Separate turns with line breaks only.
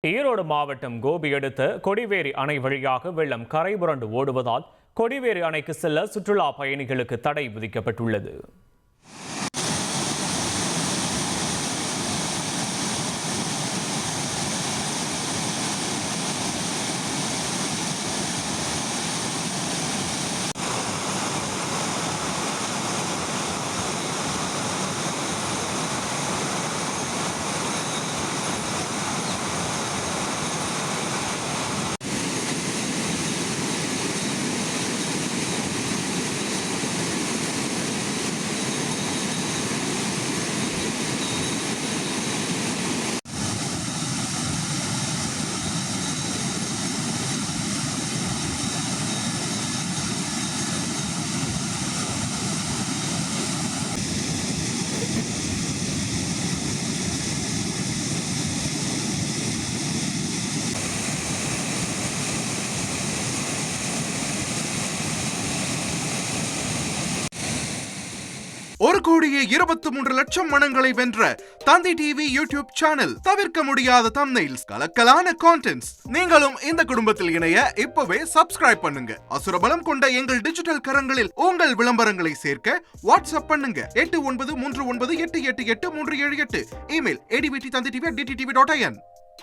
ஈரோடு மாவட்டம் கோபி அடுத்த கொடிவேரி அணை வழியாக வெள்ளம் கரைபுரண்டு ஓடுவதால் கொடிவேரி அணைக்கு செல்ல சுற்றுலா பயணிகளுக்கு தடை விதிக்கப்பட்டுள்ளது.
ஒரு கோடியே 23 லட்சம் மனங்களை வென்ற தந்தி டிவி யூடியூப் சேனல். தவிர்க்க முடியாத தம்ப்நெயில்ஸ், கலக்கலான கான்டென்ட்ஸ். நீங்களும் இந்த குடும்பத்தில் இணைய இப்பவே சப்ஸ்கிரைப் பண்ணுங்க. அசுரபலம் கொண்ட எங்கள் டிஜிட்டல் கரங்களில் உங்கள் விளம்பரங்களை சேர்க்க வாட்ஸ்அப் பண்ணுங்க. 8939888838. Email advtthanditv@dttv.in.